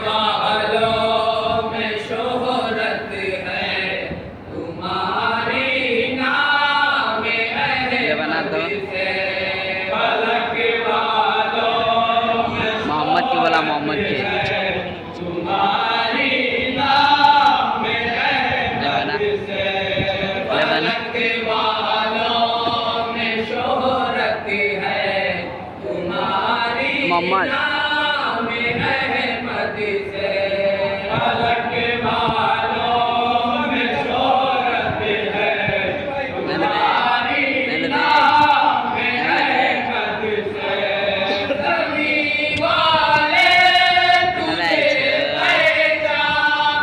वालों में शोहरत है तुम्हारी नाम अहमद से। फलक वालों में मोहम्मद की बोला, मोहम्मद की तुम्हारी नाम अहमद से। फलक वालों में शोहरत है तुम्हारी मोहम्मद नाम अहमद से। फलक वालों में शोहरत है तुम्हारी नाम अहमद से। ज़मीं वाले तुझे पहचानते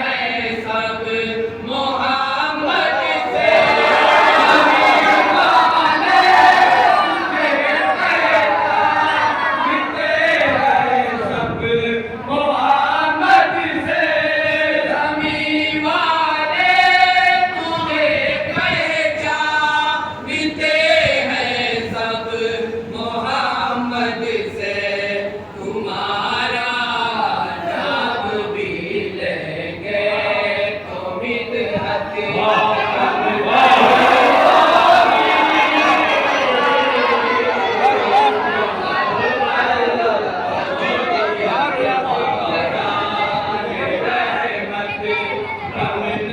हैं सब मोहम्मद से। ज़मीं वाले तुझे पहचानते हैं सब मोहम्मद से। ज़मीं वाले तुझे पहचानते हैं सब मोहम्मद से। तुम्हारा नाम भी लेंगे तो मिदहत कम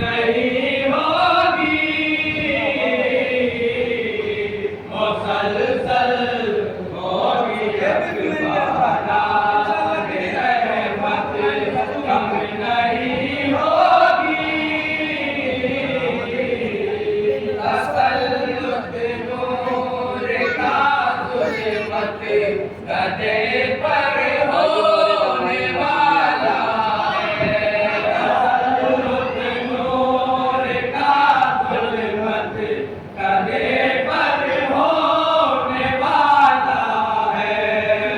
नहीं होगी। मुसलसल होगी अखबारा रहमत कम नहीं होगी। तसल्लुत नूर का ज़ुल्मत गदे पर होने वाला है। तसल्लुत नूर का ज़ुल्मत गदे पर होने वाला है।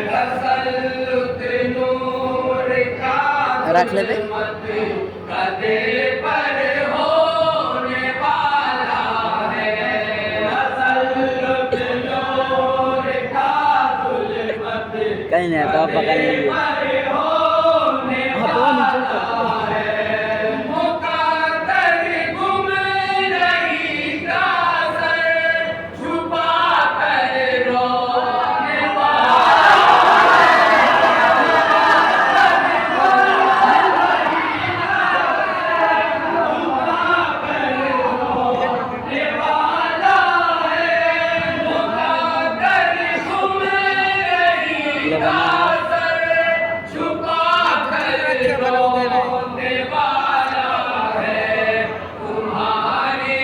तसल्लुत नूर का रख लेते ज़ुल्मत गदे पर होने वाला है। तसल्लुत नूर का ज़ुल्मत कहीं नहीं तो आप पकड़ लीजिए। मुक़द्दर गुम रही का सर छुपा कर रोने वाला है। मुक़द्दर गुम रही का सर छुपा कर रोने वाला है। तुम्हारी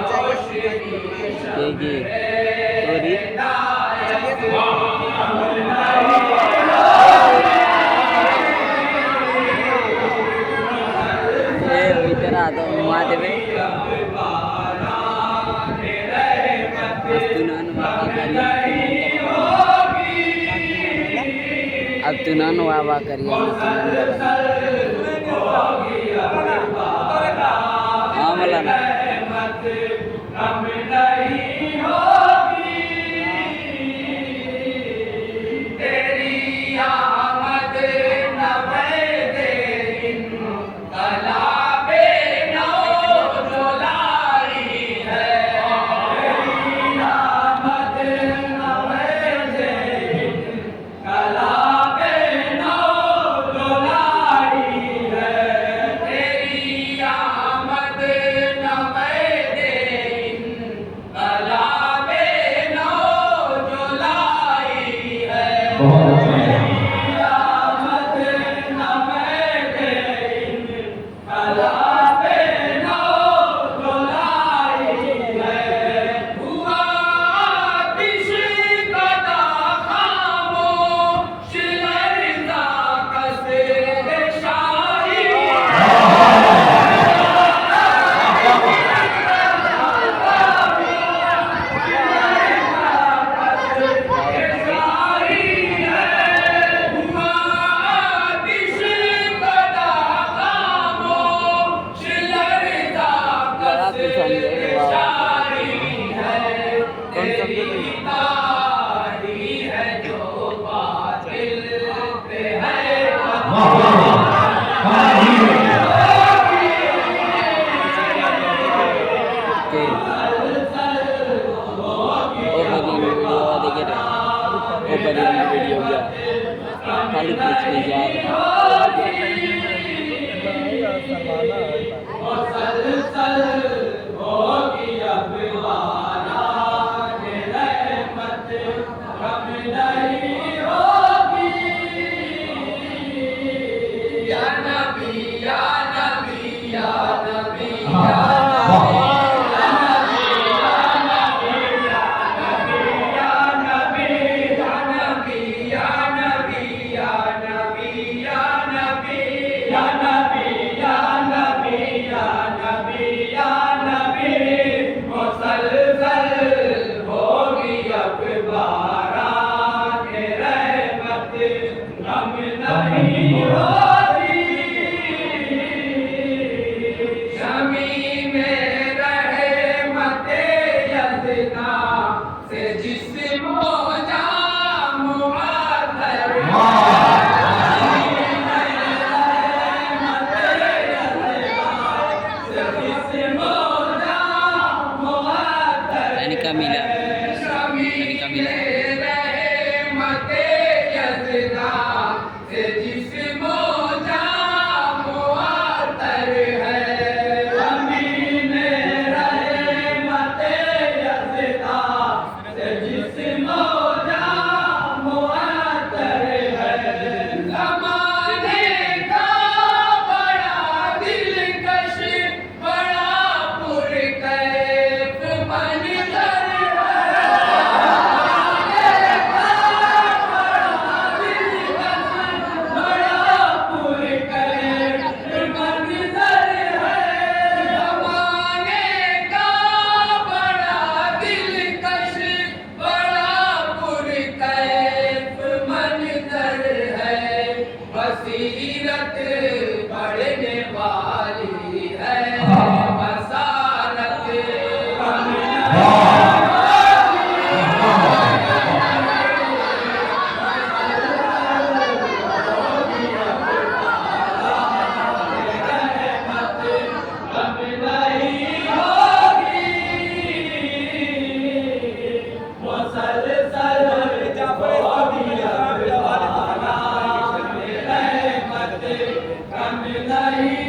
रोशनी जी सॉरी ये इतना तो वहाँ देवे अब तुनान वाह करिए। हाँ मौलाना कम नहीं होगी। तेरी आमद नवेदे इनकलाबे नौ जो लाई है। तेरी आमद नवेदे इनकलाबे नौ जो लाई है। तेरी आमद नवेदे ओके ओपनिंग वीडियो देखे थे ओपनिंग वीडियो गया खाली कुछ भी याद तनिका मिला तनिका मिला बसीरत बढ़ने वाली है बसारत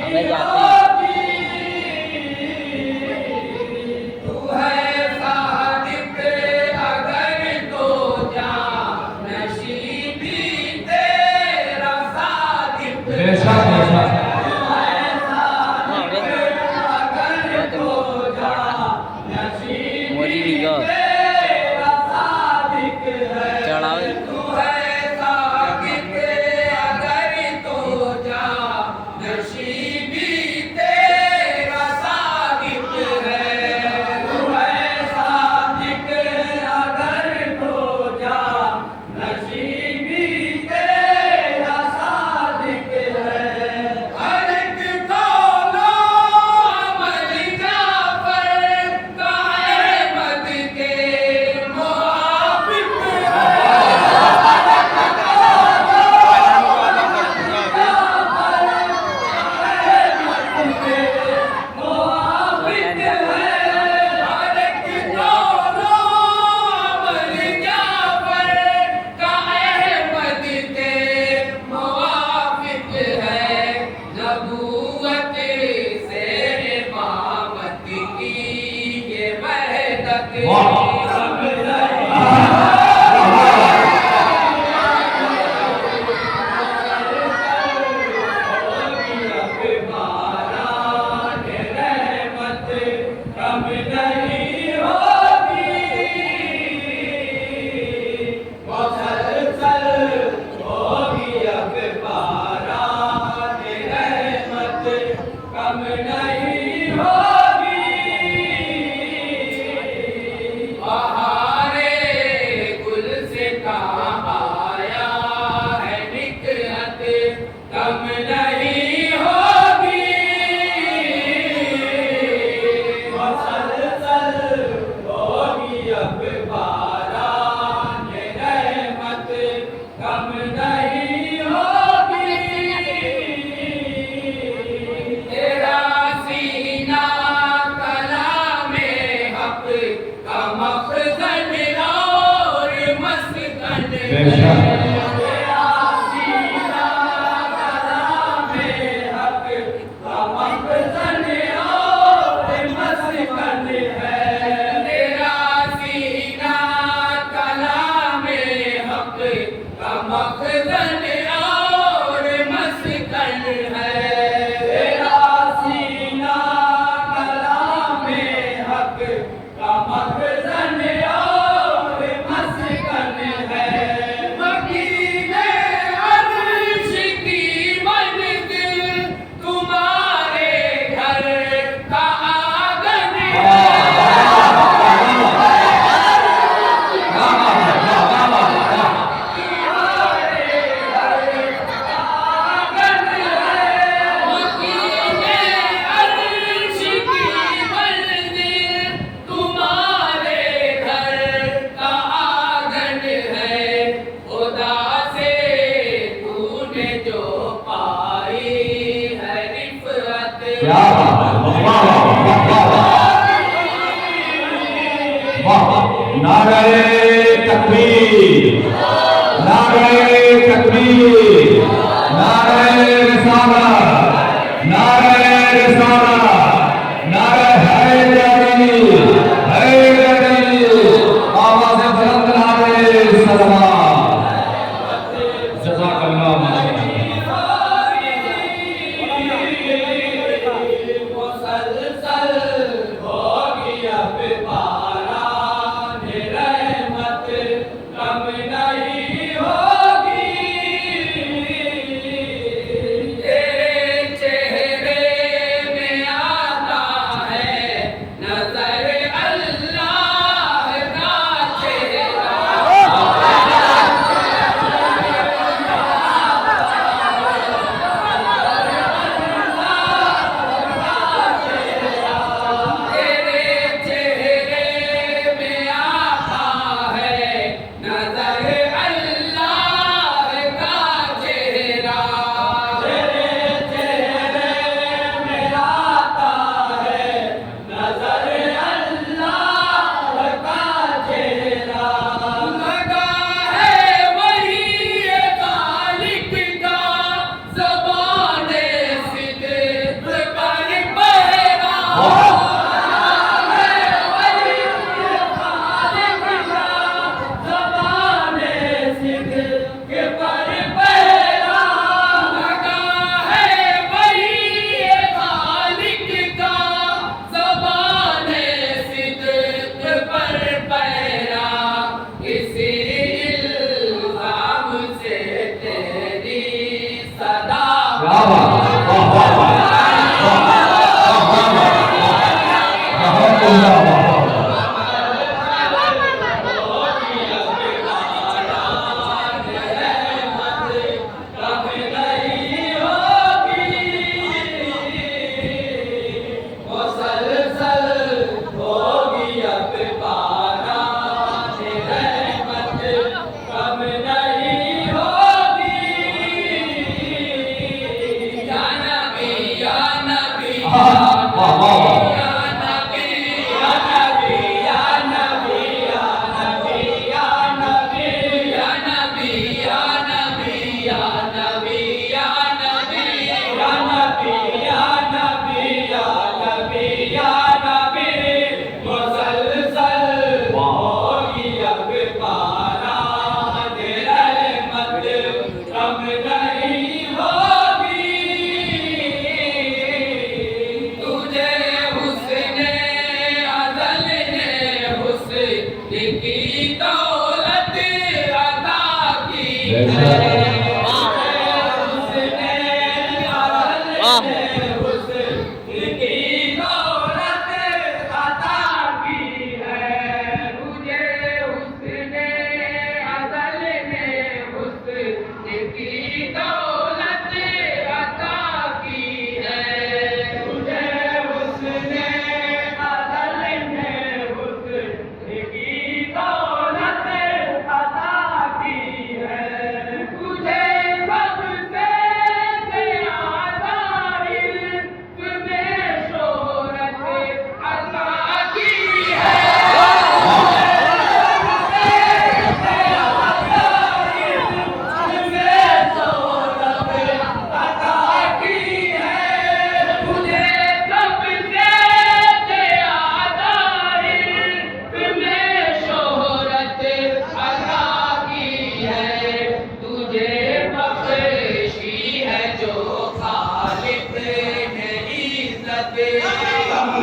हमें जाते हैं मोरी निगो चढ़ावे कम नहीं होगी नारे तकबीर, नारे तकबीर, नारे रिसालत, नारे रिसालत, नारे हैदरी, हैदरी, आवाज़ बुलंद नारे सलाम। जज़ाकल्लाह मौलाना।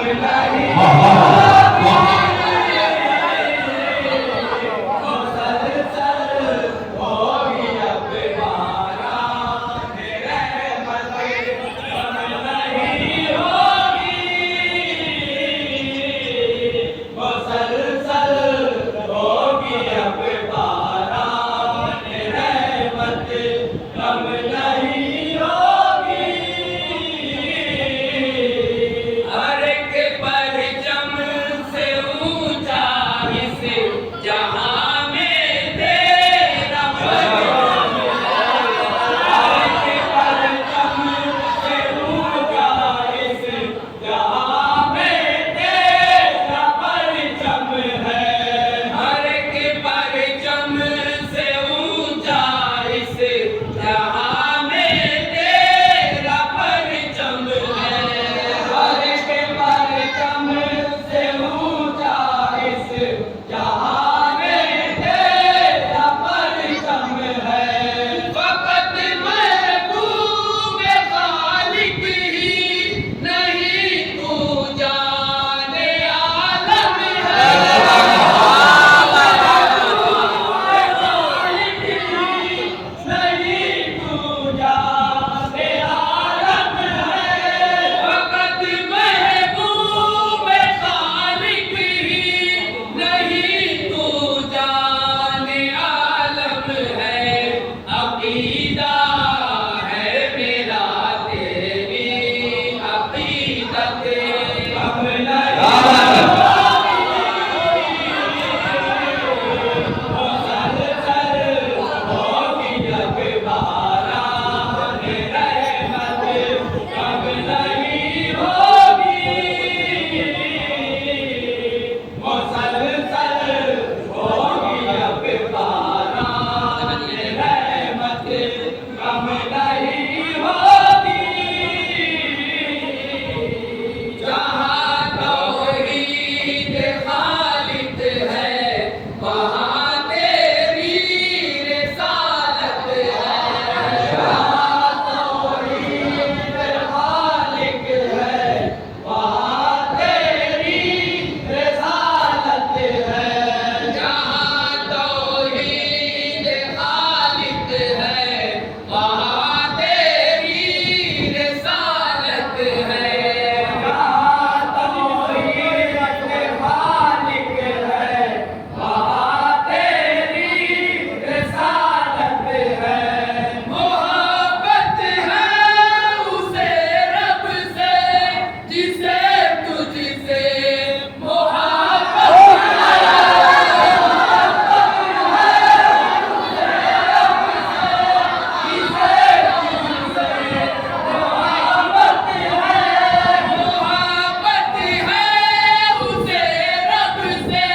वाह वाह वाह हर एक परचम से ऊंचा इस जहां में तेरा परचम है। हर एक परचम से ऊंचा इस जहां में तेरा परचम है। हर एक परचम से ऊंचा इस जहां में तेरा परचम है। हर एक परचम से ऊंचा इस जहां में तेरा परचम है। फकत महबूब खालिक ही नहीं तू जाने आलम है। नहीं तू जाने आलम है। फकत महबूब खालिक ही नहीं तू जाने आलम है। अकीदा है मेरा तेरी अकीदत हम जहाँ तौहीद खालिक है वहाँ तेरी रिसालत है। जहाँ तौहीद खालिक है वहाँ तेरी रिसालत है। जहाँ तौहीद खालिक है वहाँ तेरी रिसालत है। मोहब्बत है उसे रब से जिसे तुझसे मोहब्बत मोहब्बत है उसे रब से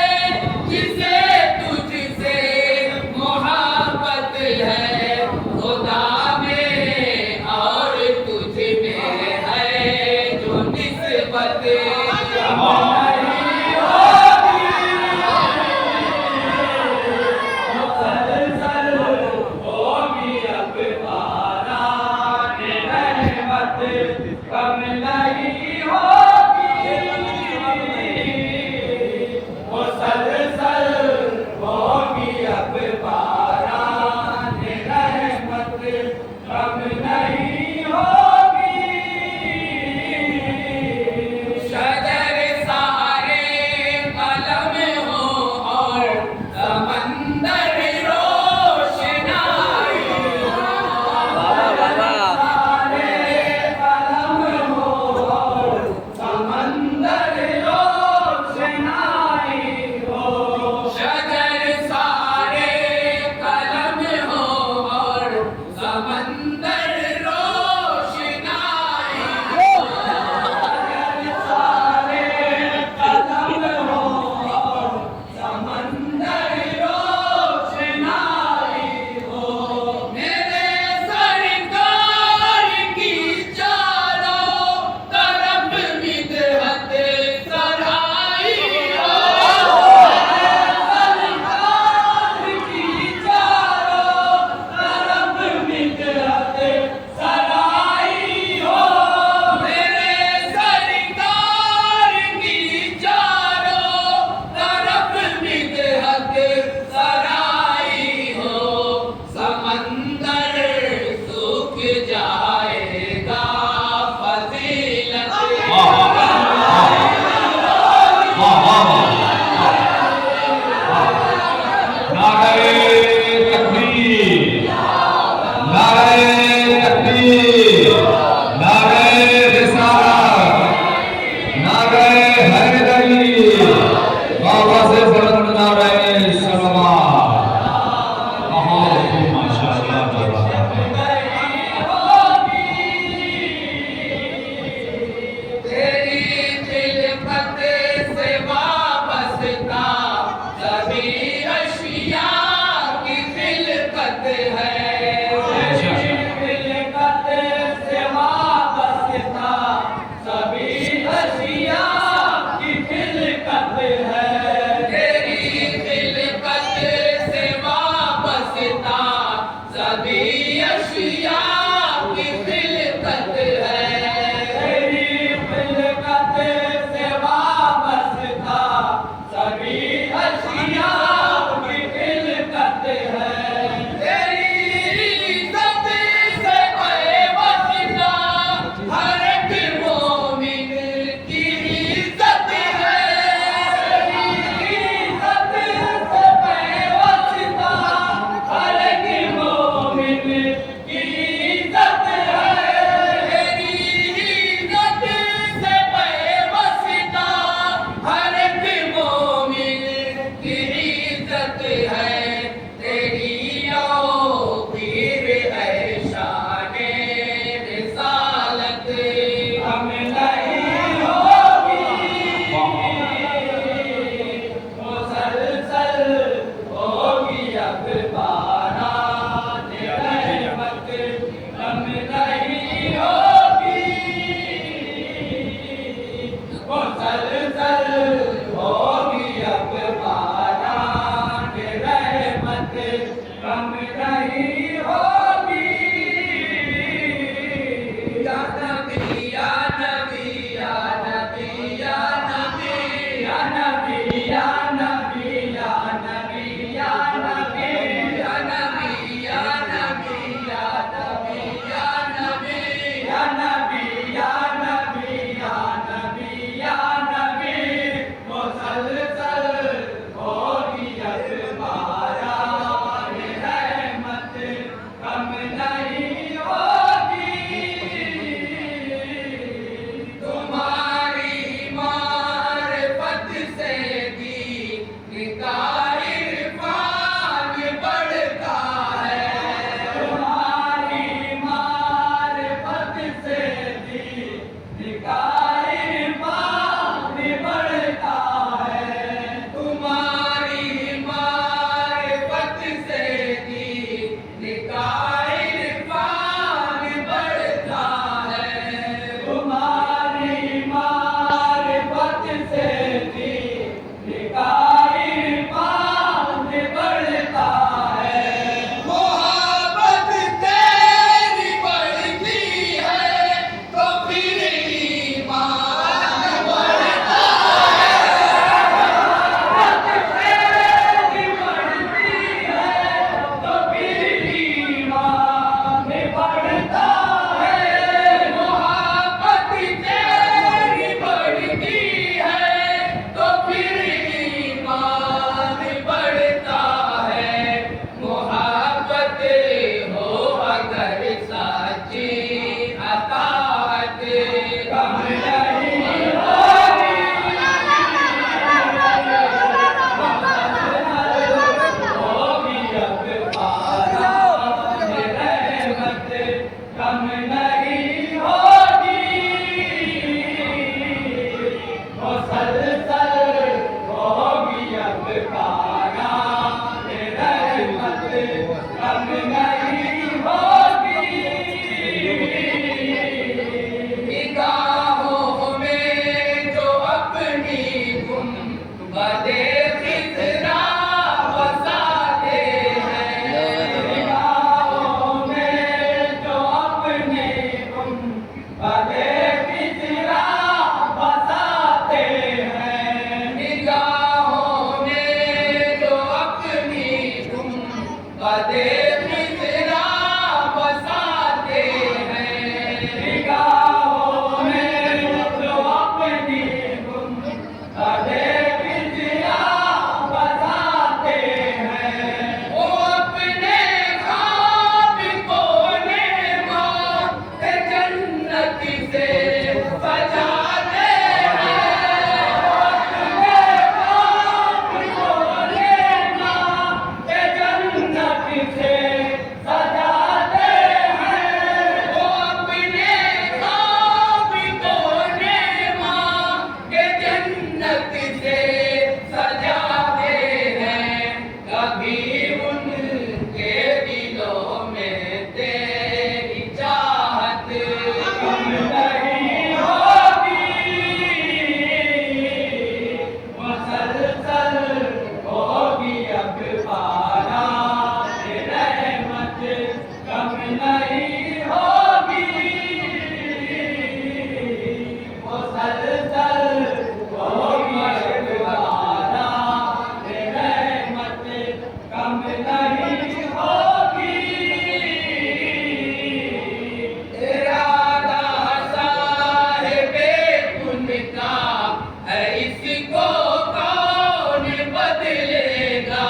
जिसे तुझसे मोहब्बत है। खुदा में और तुझ में है जो निस्बत कम नहीं होगी। मुसलसल होगी अब बारान रहमत कम नहीं होगी। शजर सारे कलम हो और समंदर रोशनाई बाबा समंदर रोशनाई हो। शजर सारे कलम हो और समंदर नारे रिसालत, नारे हैदरी, बाबा से बुलंद नारे सलावत। माशाअल्लाह तेरी खिलफत से वाबस्ता सभी अशिया की खिलफत है। तेरी खिलफत से वाबस्ता सभी अशिया की खिलफत है। तेरी खिलफत से वाबस्ता सभी अशिया की खिलफत है। तेरी खिलफत से वाबस्ता सभी अशिया की खिलफत है। तेरी इज्जत से बेवफा हर एक मोमिन की इज्जत है। तेरी इज्जत से बेवफा हर एक मोमिन की इज्जत है। तेरी इज्जत से बेवफा हर एक मोमिन की इज्जत है। तेरी पीर है शाने रिसालत हम नहीं होगी। मुसलसल होगी अखबारात रहमत हम नहीं होगी। मुसलसल होगी अखबारात रहमत हम नहीं होगी। या नबी या नबी या नबी या नबी या नबी या नबी या नबी या नबी या नबी या नबी या नबी या नबी या नबी या नबी या नबी या नबी मुसलसल होगी अखबारात रहमत कम नहीं होगी। तुम्हारी मारिफत से दीन का इरफान बढ़ता है। तुम्हारी मारिफत से दीन का इरफान बढ़ता है। तुम्हारी मारिफत से दीन का इरफान बढ़ता है। तुम्हारी मारिफत से दीन का इरफान बढ़ता है। मोहब्बत तेरी बढ़ती है तो फिर ईमान बढ़ता है। तेरी बढ़ती है तो फिर ईमान बढ़ता है। मोहब्बत तेरी बढ़ती है तो फिर ईमान बढ़ता है। मोहब्बत हो अगर सच्ची अताअत कम नहीं होगी। होगी अखबारात रहमत कम नहीं होगी। मुसलसल होगी अखबारात रहमत कम नहीं होगी। निगाहों में जो अपनी गुंबदे खिज़रा बसाते हैं। निगाहों में जो अपनी नहीं होगी वो सलसल होगी दोबारा रहमत कम नहीं होगी इरादा साहिबे कुन का है इसको कौन बदलेगा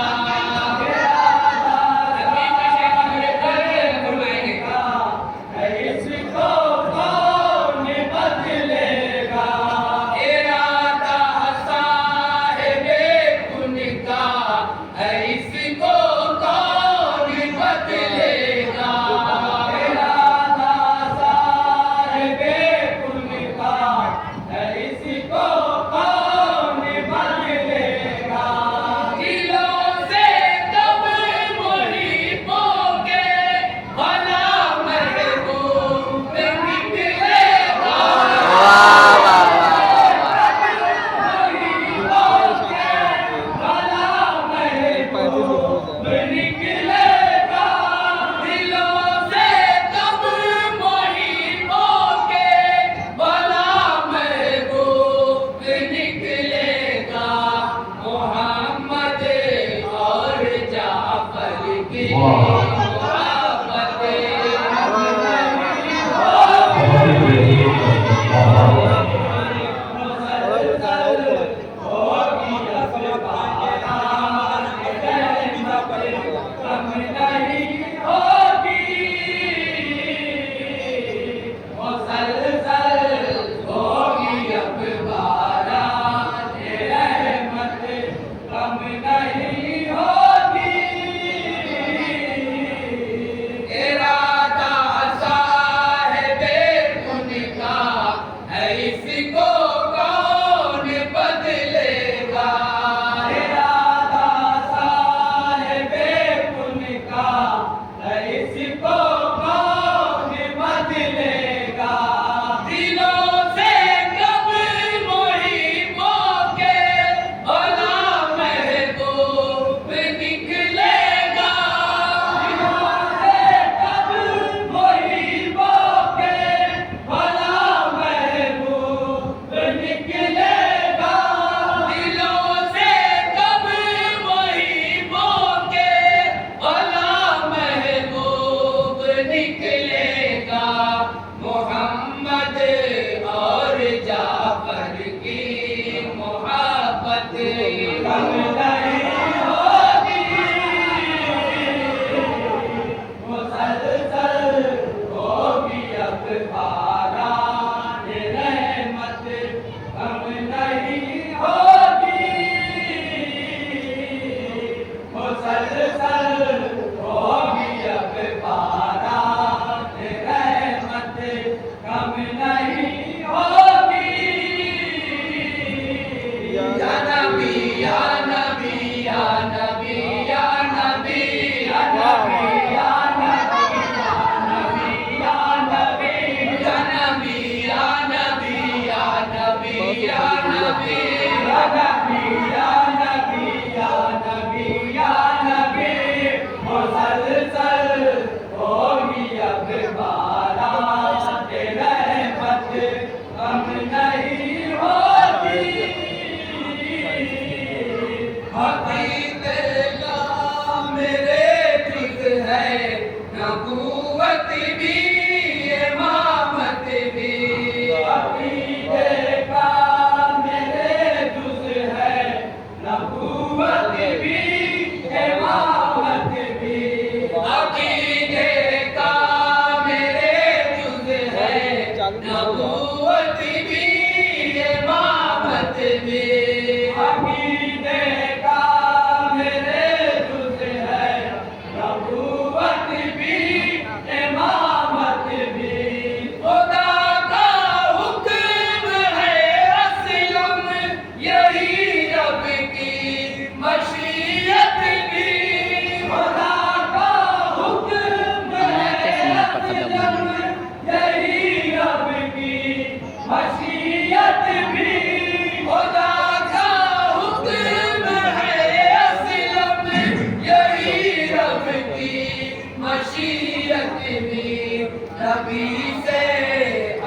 नबी से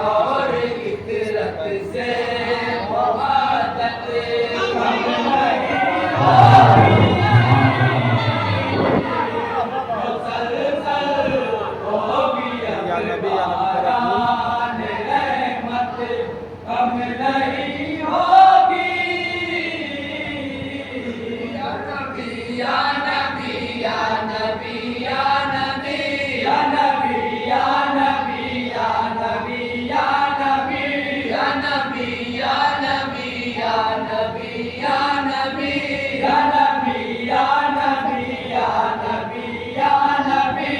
और इतरत से मोहब्बत कम नहीं मुसलसल होगी अखबारान रहमत कम नहीं होगी या नबी या नबी या नबी या नबी या नबी या नबी या नबी या नबी या नबी या नबी या नबी या नबी या नबी या नबी या नबी या नबी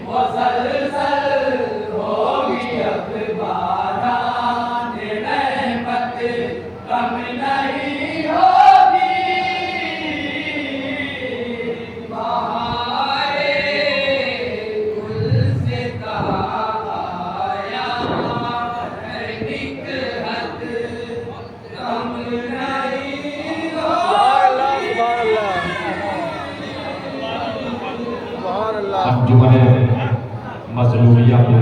मुसलसल होगी अखबारान रहमत कम नहीं होगी बहारे गुल से कहा आया है निकहत कम नहीं होगी अंजुमन मजलूमिया के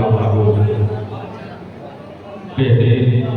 बेटे